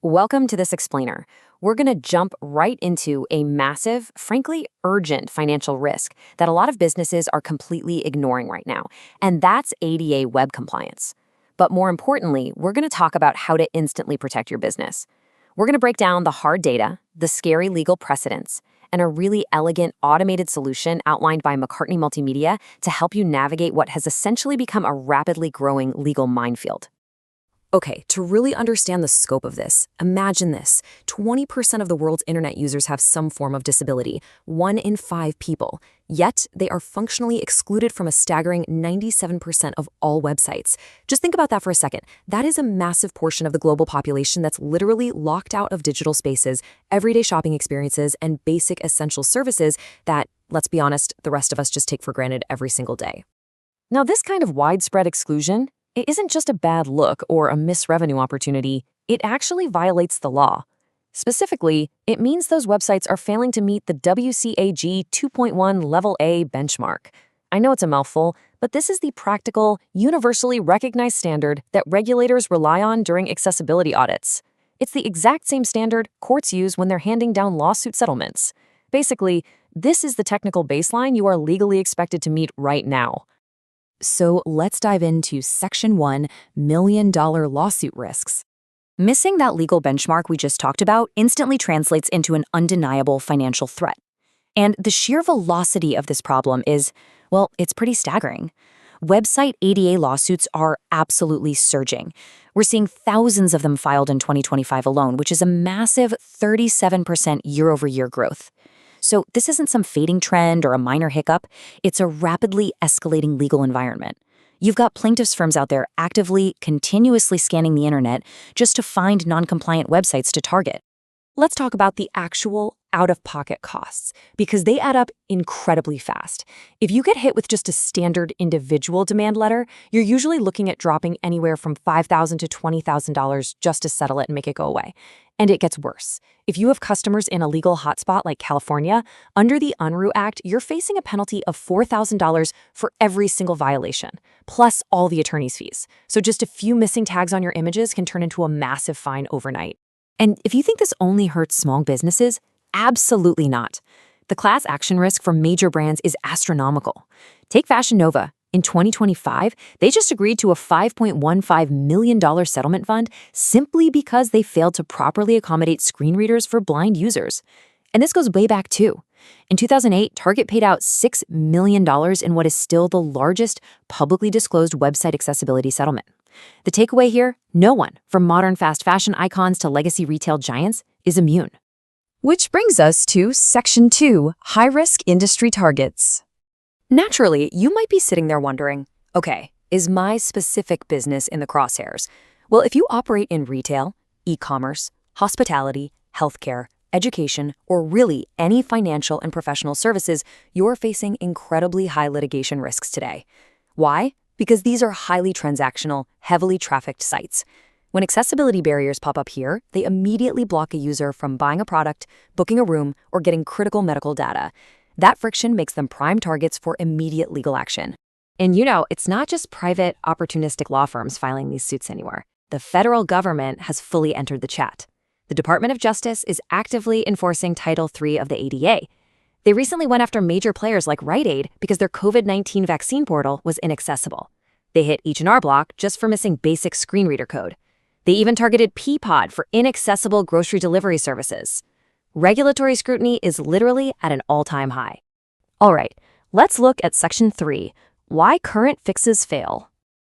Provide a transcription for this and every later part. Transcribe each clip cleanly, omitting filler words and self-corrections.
Welcome to this explainer. We're going to jump right into a massive, frankly, urgent financial risk that a lot of businesses are completely ignoring right now, and that's ADA web compliance. But more importantly, we're going to talk about how to instantly protect your business. We're going to break down the hard data, the scary legal precedents, and a really elegant automated solution outlined by McCartney Multimedia to help you navigate what has essentially become a rapidly growing legal minefield. Okay, to really understand the scope of this, imagine this. 20% of the world's internet users have some form of disability, 1 in 5 people. Yet, they are functionally excluded from a staggering 97% of all websites. Just think about that for a second. That is a massive portion of the global population that's literally locked out of digital spaces, everyday shopping experiences, and basic essential services that, let's be honest, the rest of us just take for granted every single day. Now, this kind of widespread exclusion, it isn't just a bad look or a missed revenue opportunity, it actually violates the law. Specifically, it means those websites are failing to meet the WCAG 2.1 Level A benchmark. I know it's a mouthful, but this is the practical, universally recognized standard that regulators rely on during accessibility audits. It's the exact same standard courts use when they're handing down lawsuit settlements. Basically, this is the technical baseline you are legally expected to meet right now. So let's dive into Section 1, million-dollar lawsuit risks. Missing that legal benchmark we just talked about instantly translates into an undeniable financial threat. And the sheer velocity of this problem is, well, it's pretty staggering. Website ADA lawsuits are absolutely surging. We're seeing thousands of them filed in 2025 alone, which is a massive 37% year-over-year growth. So this isn't some fading trend or a minor hiccup. It's a rapidly escalating legal environment. You've got plaintiffs' firms out there actively, continuously scanning the internet just to find non-compliant websites to target. Let's talk about the actual out-of-pocket costs, because they add up incredibly fast. If you get hit with just a standard individual demand letter, you're usually looking at dropping anywhere from $5,000 to $20,000 just to settle it and make it go away. And it gets worse. If you have customers in a legal hotspot like California, under the Unruh Act, you're facing a penalty of $4,000 for every single violation, plus all the attorney's fees. So just a few missing tags on your images can turn into a massive fine overnight. And if you think this only hurts small businesses, absolutely not. The class action risk for major brands is astronomical. Take Fashion Nova. In 2025, they just agreed to a $5.15 million settlement fund simply because they failed to properly accommodate screen readers for blind users. And this goes way back too. In 2008, Target paid out $6 million in what is still the largest publicly disclosed website accessibility settlement. The takeaway here, no one, from modern fast fashion icons to legacy retail giants, is immune. Which brings us to Section 2, high-risk industry targets. Naturally, you might be sitting there wondering, okay, is my specific business in the crosshairs? Well, if you operate in retail, e-commerce, hospitality, healthcare, education, or really any financial and professional services, you're facing incredibly high litigation risks today. Why? Because these are highly transactional, heavily trafficked sites. When accessibility barriers pop up here, they immediately block a user from buying a product, booking a room, or getting critical medical data. That friction makes them prime targets for immediate legal action. And it's not just private, opportunistic law firms filing these suits anymore. The federal government has fully entered the chat. The Department of Justice is actively enforcing Title III of the ADA. They recently went after major players like Rite Aid because their COVID-19 vaccine portal was inaccessible. They hit H&R Block just for missing basic screen reader code. They even targeted Peapod for inaccessible grocery delivery services. Regulatory scrutiny is literally at an all-time high. All right, let's look at Section 3, why current fixes fail.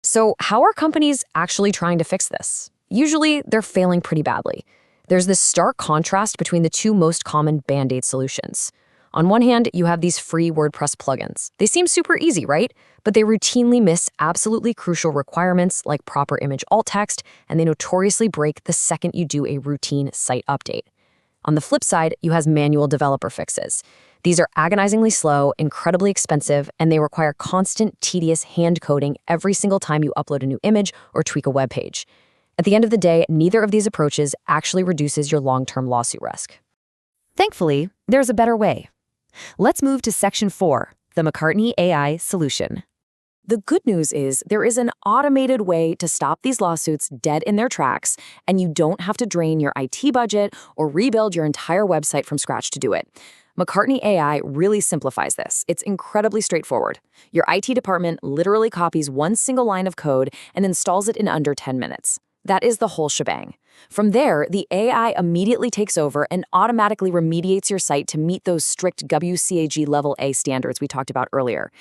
So how are companies actually trying to fix this? Usually, they're failing pretty badly. There's this stark contrast between the two most common Band-Aid solutions. On one hand, you have these free WordPress plugins. They seem super easy, right? But they routinely miss absolutely crucial requirements like proper image alt text, and they notoriously break the second you do a routine site update. On the flip side, you have manual developer fixes. These are agonizingly slow, incredibly expensive, and they require constant, tedious hand coding every single time you upload a new image or tweak a web page. At the end of the day, neither of these approaches actually reduces your long-term lawsuit risk. Thankfully, there's a better way. Let's move to Section 4, the McCartney AI solution. The good news is there is an automated way to stop these lawsuits dead in their tracks, and you don't have to drain your IT budget or rebuild your entire website from scratch to do it. McCartney AI really simplifies this. It's incredibly straightforward. Your IT department literally copies one single line of code and installs it in under 10 minutes. That is the whole shebang. From there, the AI immediately takes over and automatically remediates your site to meet those strict WCAG Level A standards we talked about earlier.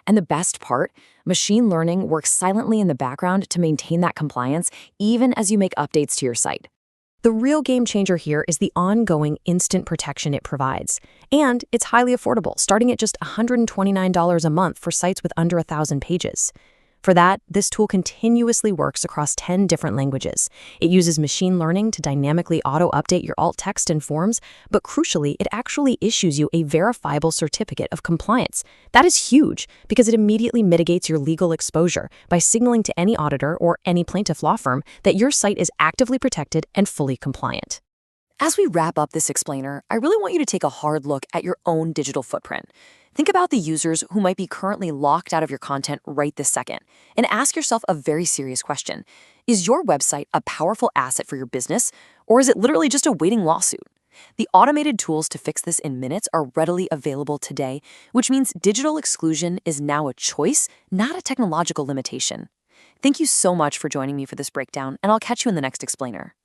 And the best part, machine learning works silently in the background to maintain that compliance, even as you make updates to your site. The real game changer here is the ongoing instant protection it provides. And it's highly affordable, starting at just $129 a month for sites with under 1,000 pages. For that, this tool continuously works across 10 different languages. It uses machine learning to dynamically auto-update your alt text and forms, but crucially, it actually issues you a verifiable certificate of compliance. That is huge because it immediately mitigates your legal exposure by signaling to any auditor or any plaintiff law firm that your site is actively protected and fully compliant. As we wrap up this explainer, I really want you to take a hard look at your own digital footprint. Think about the users who might be currently locked out of your content right this second, and ask yourself a very serious question. Is your website a powerful asset for your business, or is it literally just a waiting lawsuit? The automated tools to fix this in minutes are readily available today, which means digital exclusion is now a choice, not a technological limitation. Thank you so much for joining me for this breakdown, and I'll catch you in the next explainer.